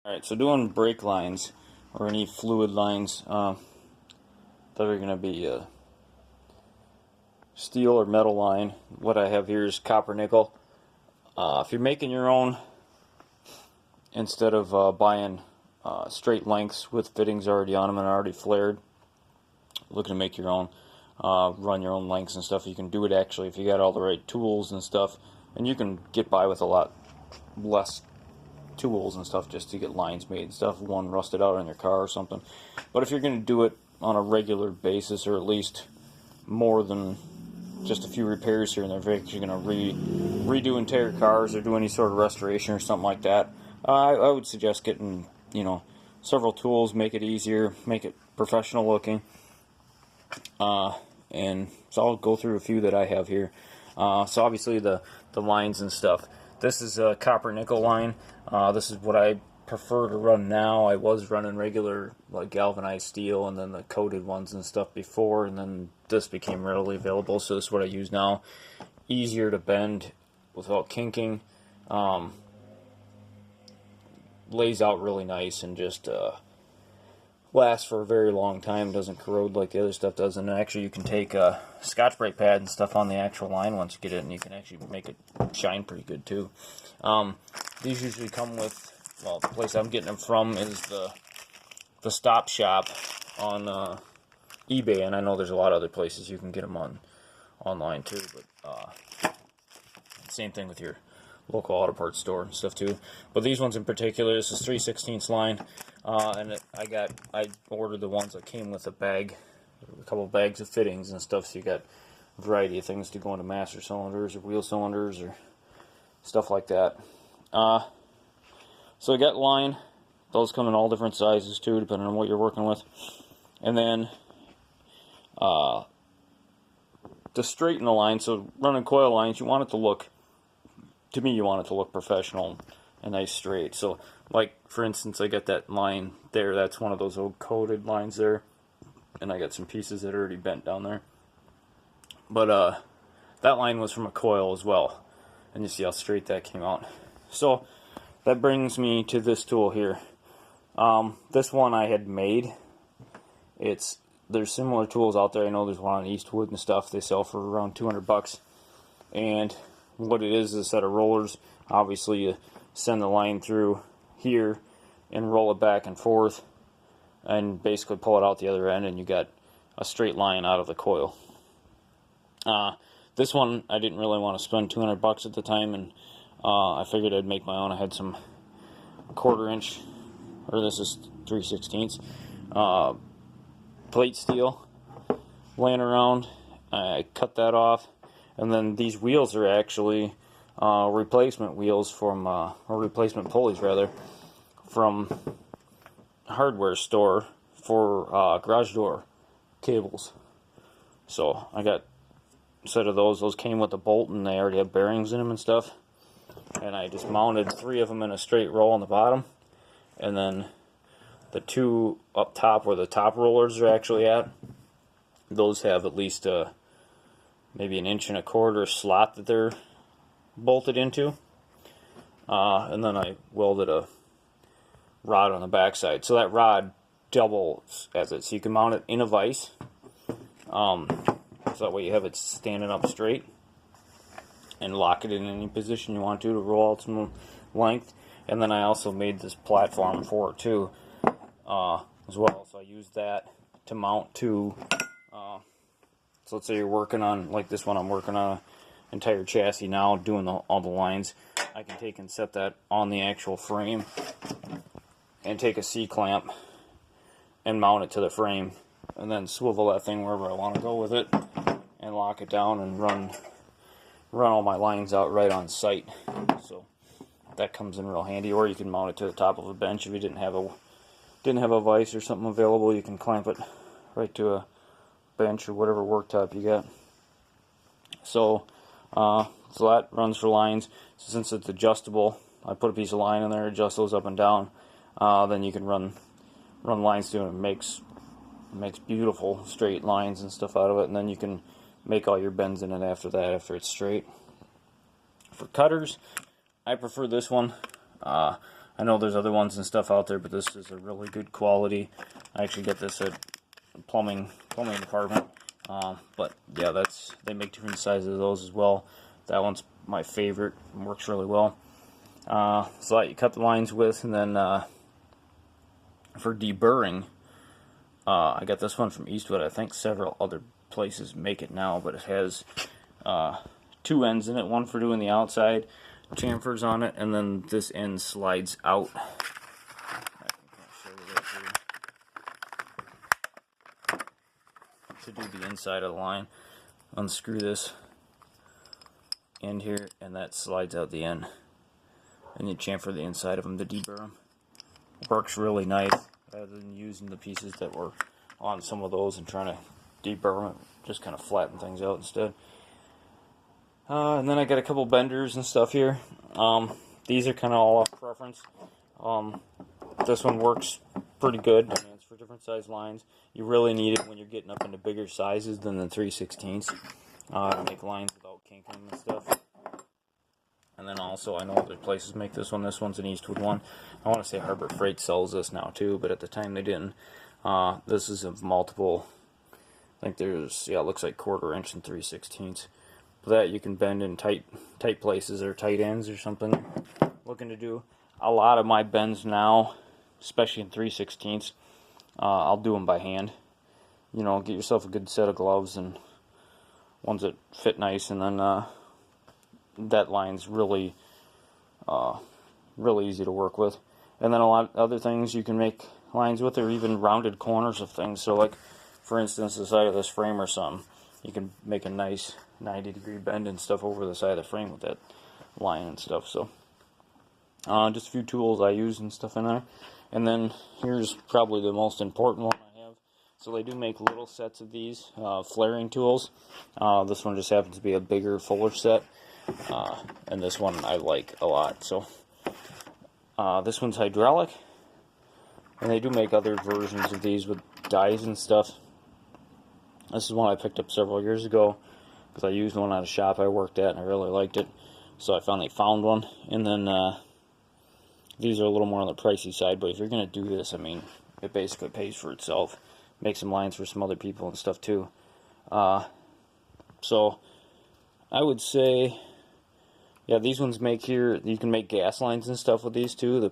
Alright, so doing brake lines or any fluid lines that are going to be steel or metal line. What I have here is copper nickel. If you're making your own, instead of buying straight lengths with fittings already on them and already flared, looking to make your own, run your own lengths and stuff, you can do it actually if you got all the right tools and stuff, and you can get by with a lot less tools and stuff just to get lines made and stuff, one rusted out on your car or something. But if you're going to do it on a regular basis, or at least more than just a few repairs here and there, if you're going to redo entire cars or do any sort of restoration or something like that, I would suggest getting, several tools, make it easier, make it professional looking. And so I'll go through a few that I have here. So obviously the lines and stuff. This is a copper nickel line. This is what I prefer to run now. I was running regular like galvanized steel and then the coated ones and stuff before, and then this became readily available, so this is what I use now. Easier to bend without kinking. Lays out really nice and just lasts for a very long time. Doesn't corrode like the other stuff does. And actually you can take a Scotch-Brite pad and stuff on the actual line once you get it, and you can actually make it shine pretty good too. These usually come with, well, the place I'm getting them from is the Stop Shop on eBay, and I know there's a lot of other places you can get them online too, but same thing with your local auto parts store and stuff too. But these ones in particular, this is 3/16 line, and I ordered the ones that came with a couple of bags of fittings and stuff, so you got a variety of things to go into master cylinders or wheel cylinders or stuff like that. So I got line. Those come in all different sizes too, depending on what you're working with. And then to straighten the line, so running coil lines, you want it to look, to me, you want it to look professional and nice straight. So, like for instance, I got that line there. That's one of those old coated lines there, and I got some pieces that are already bent down there. But that line was from a coil as well, and you see how straight that came out. So that brings me to this tool here. This one I had made. There's similar tools out there. I know there's one on Eastwood and stuff. They sell for around $200, and what it is a set of rollers. Obviously you send the line through here and roll it back and forth and basically pull it out the other end, and you got a straight line out of the coil. This one I didn't really want to spend $200 at the time, and I figured I'd make my own. I had some 1/4 inch, or this is 3/16 plate steel laying around. I cut that off, and then these wheels are actually replacement wheels from, or replacement pulleys rather, from a hardware store for garage door cables. So I got a set of those. Those came with a bolt, and they already have bearings in them and stuff. And I just mounted 3 of them in a straight row on the bottom, and then the 2 up top where the top rollers are actually at, those have at least maybe 1.25 inch slot that they're bolted into, and then I welded a rod on the backside, so that rod doubles as it, so you can mount it in a vise, so that way you have it standing up straight and lock it in any position you want to roll out some length. And then I also made this platform for it too, as well, so I used that to mount to, so let's say you're working on, like this one, I'm working on an entire chassis now, doing all the lines. I can take and set that on the actual frame and take a C-clamp and mount it to the frame, and then swivel that thing wherever I want to go with it and lock it down and run all my lines out right on site. So that comes in real handy. Or you can mount it to the top of a bench if you didn't have a vise or something available. You can clamp it right to a bench or whatever worktop you got. So that runs for lines. So since it's adjustable, I put a piece of line in there, adjust those up and down. Then you can run lines through, and it makes beautiful straight lines and stuff out of it. And then you can make all your bends in it after that, after it's straight. For cutters, I prefer this one. I I know there's other ones and stuff out there, but this is a really good quality. I actually get this at plumbing department. But yeah, they make different sizes of those as well. That one's my favorite and works really well. So that you cut the lines with, and then for deburring, I got this one from Eastwood. I think several other places make it now, but it has 2 ends in it, one for doing the outside chamfers on it, and then this end slides out. I can show you that here. To do the inside of the line, unscrew this end here, and that slides out the end, and you chamfer the inside of them to deburr them. Works really nice, rather than using the pieces that were on some of those and trying to deburr them. Just kind of flatten things out instead. And then I got a couple benders and stuff here. These are kind of all off preference. This one works pretty good. I mean, it's for different size lines. You really need it when you're getting up into bigger sizes than the 3/16 to make lines without kinking them and stuff. And then also, I know other places make this one. This one's an Eastwood one. I want to say Harbor Freight sells this now too, but at the time they didn't. This is a multiple. I think there's, yeah, it looks like 1/4 inch and 3/16. That you can bend in tight places or tight ends or something. Looking to do a lot of my bends now, especially in 3/16, I'll do them by hand. You know, get yourself a good set of gloves and ones that fit nice, and then that line's really easy to work with. And then a lot of other things you can make lines with, or even rounded corners of things. So like, for instance, the side of this frame or something, you can make a nice 90-degree bend and stuff over the side of the frame with that line and stuff. So just a few tools I use and stuff in there. And then here's probably the most important one I have. So they do make little sets of these flaring tools. This one just happens to be a bigger, fuller set, and this one I like a lot. So this one's hydraulic, and they do make other versions of these with dies and stuff. This is one I picked up several years ago because I used one at a shop I worked at and I really liked it. So I finally found one. And then these are a little more on the pricey side, but if you're going to do this, I mean, it basically pays for itself. Make some lines for some other people and stuff too. So I would say, yeah, these ones make here, you can make gas lines and stuff with these too. The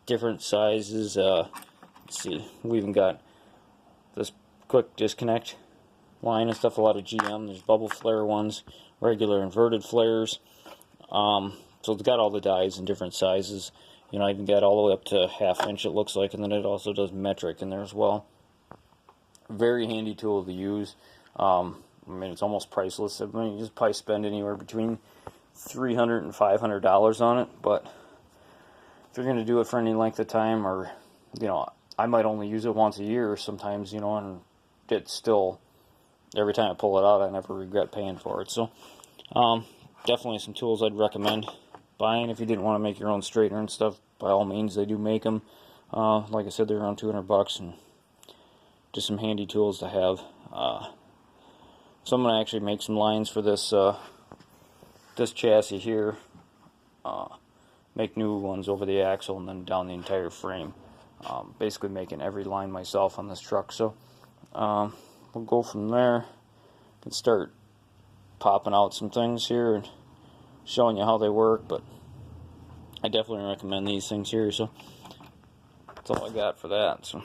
different sizes. Let's see, we even got this quick disconnect line and stuff, a lot of GM. There's bubble flare ones, regular inverted flares. So it's got all the dies in different sizes. You know, I even got all the way up to 1/2 inch, it looks like, and then it also does metric in there as well. Very handy tool to use. I mean, it's almost priceless. I mean, you just probably spend anywhere between $300 and $500 on it, but if you're going to do it for any length of time, or, you know, I might only use it once a year sometimes, you know, and it's still, every time I pull it out, I never regret paying for it. So, definitely some tools I'd recommend buying if you didn't want to make your own straightener and stuff. By all means, they do make them. Like I said, they're around $200, and just some handy tools to have. So I'm going to actually make some lines for this this chassis here. Make new ones over the axle and then down the entire frame. Basically making every line myself on this truck. So we'll go from there and start popping out some things here and showing you how they work. But I definitely recommend these things here. So that's all I got for that. So.